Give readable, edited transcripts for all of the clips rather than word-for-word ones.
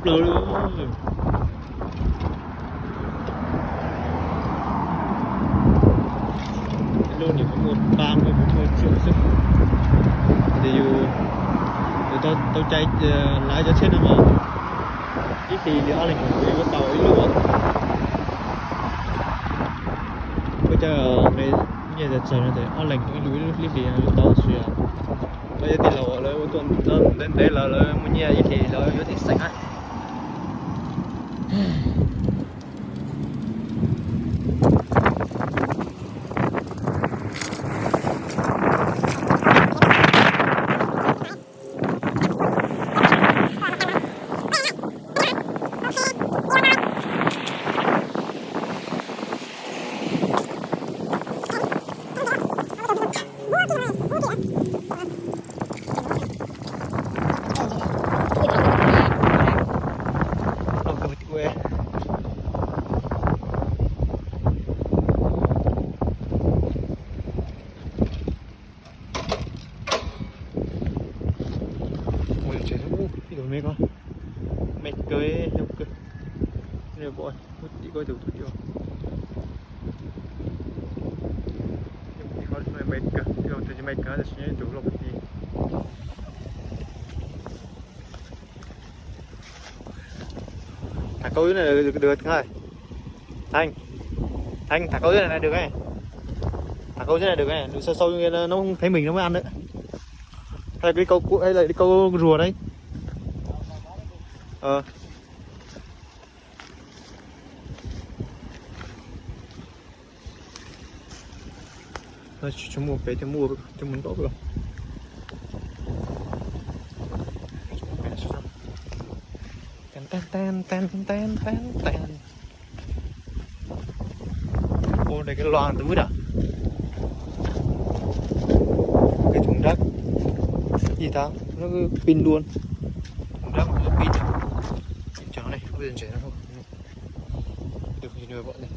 lửa luôn. Luôn thì có một 30-40 triệu sức thì tôi chạy lái cho xe mà ít thì ở lệnh của tôi tàu ấy luôn bây giờ này như giờ trời này ở lệnh cái núi lúc đi lúc tàu xuyên bây giờ thì là lấy tuần lên đây là muốn nhà ít thì là có thể sạch á. Mấy con mệt cưới không cưới nhiều bội đi coi thử đi coi mệt cơ điều thì mệt cơ thì chủ lục đi thả câu này được thôi Thanh thả câu này được này thả câu này được này được sâu sâu như nó không thấy mình nó mới ăn nữa hay là cái câu rùa đấy chúng mua cái mua cho muốn có được tan ô đây cái loàn tứ à cái thùng rác gì ta nó cứ pin luôn thùng rác nó pin chẳng này không biết chuyện nó không được gì nữa bọn này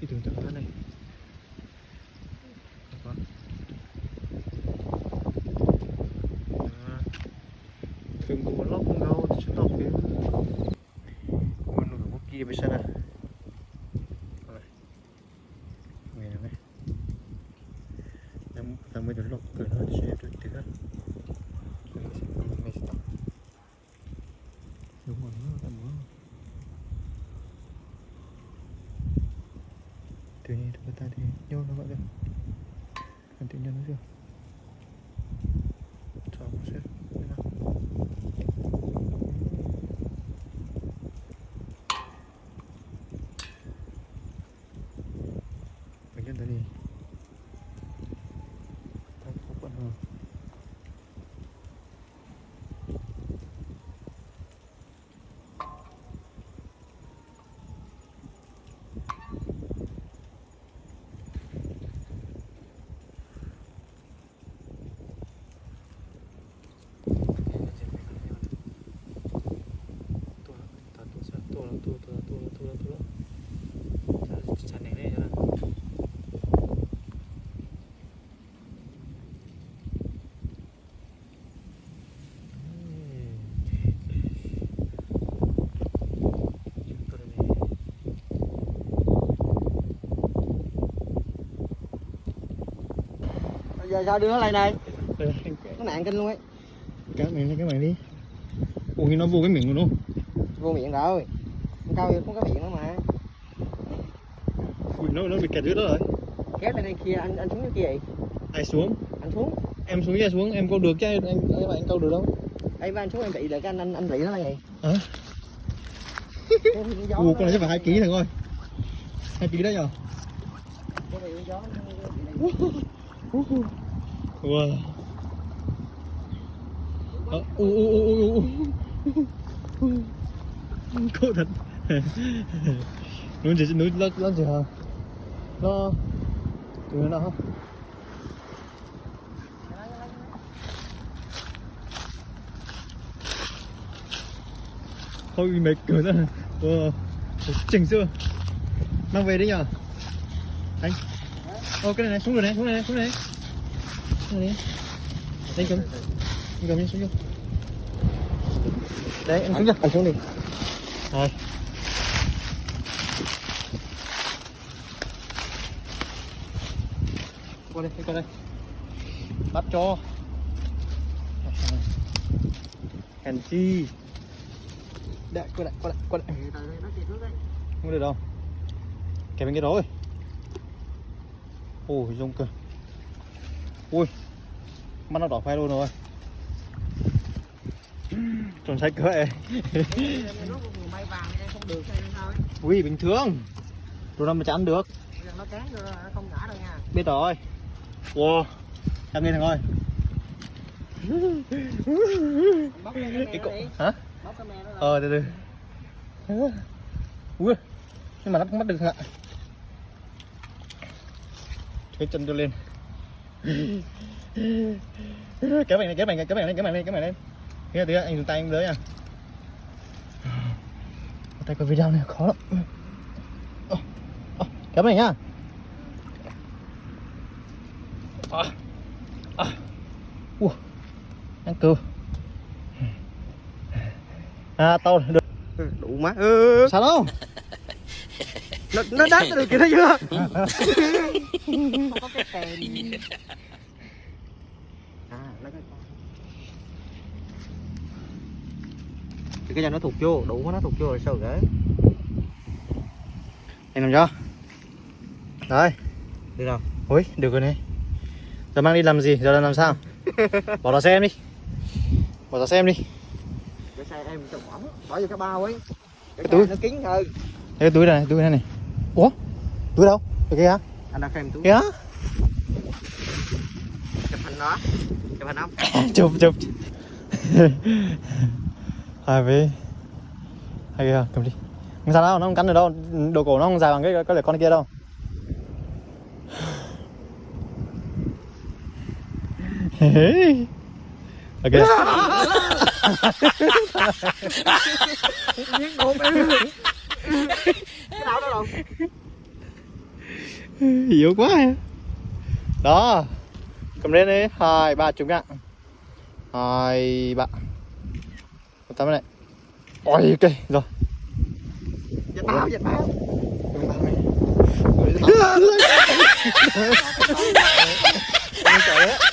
cái thùng rác này thường có lóc ngâu chứ lóc kia mình có kia bây giờ này nghe này làm mới được lóc cửa nó sẽ được từ đó đúng rồi nó làm nữa từ này được ta thì vô nó gọi được còn tự nhiên nó chưa cho nó sẽ mình nhân tới đi ta có quần hơn giờ sao đưa nó lại này nó nặng kinh luôn ấy cái mày đi ủa nó vô cái miệng luôn vô miệng rồi cao không có miệng nữa mà nó bị kẹt dưới đó rồi kéo lên đây kia anh xuống cái kia vậy ai xuống anh xuống em xuống ra xuống em câu được chứ anh câu được đâu đây anh xuống em bị được cái anh bị nó là gì hả con này chắc phải 2 kg này coi 2 kg đấy nhờ wow cô thật núi lớn gì hả nó từ nó không thôi mệt cười đó wow. chỉnh xưa mang về đi nhờ anh. Ô cái này xuống rồi này, xuống này, xuống này, xuống này. Anh cầm đi xuống vô. Đấy anh xuống cho, anh xuống đi. Rồi. Qua đây. Bắt cho. Hèn chi. Đây, qua đây. Không được đâu. Kẹp bên kia rồi. Ôi rung cơ. Ui. Mắt nó đỏ khoe luôn rồi. Tròn sách cơ ấy. Ui bình thường. Đồ đâu mà chả ăn được. Nó cán rồi nó không ngã đâu nha. Biết rồi. Wow. Em nghe thằng ơi. Bóc cái me Cái đi. hả? Bóc cái me đó. Từ. Ui. Nhưng mà nó không bắt được thằng ạ. Cái chân tôi lên. Kéo mày lên. Kia tí anh dùng tay anh đỡ nha. Tay có video này khó lắm. Kéo mày nhá. Ăn cừu. Tao được. Đủ má. Sao đâu? Nó đắt được kìa, thấy chưa? Không có cái kèm. Lấy cái cho nó thụt vô, đủ quá nó thụt vô rồi sao gửi. Anh làm cho. Đấy. Được không? Ui, được rồi này. Giờ mang đi làm gì? Giờ làm sao? Bỏ vào xe em đi. Bỏ vào xe em đi. Cái xe em cho bỏ vô cái bao ấy. Cái túi nó kín hơn. Cái túi này. Ủa? Túi đâu? Cái kia hả? Anh đã kèm túi. Kia hả? Chụp hình đó. Chụp hình không? Chụp. Hai kìa, cầm đi. Không sao đâu, nó không cắn được đâu. Đồ cổ nó không dài bằng cái con kia đâu. Ok. Miếng ngộp em. Cái nào đó đâu? Yếu quá. Đó. Cầm lên đi, 2, 3 chục ạ. 2, 3. Tắm này. Ôi ok, rồi. Dạch bao. Chạy á.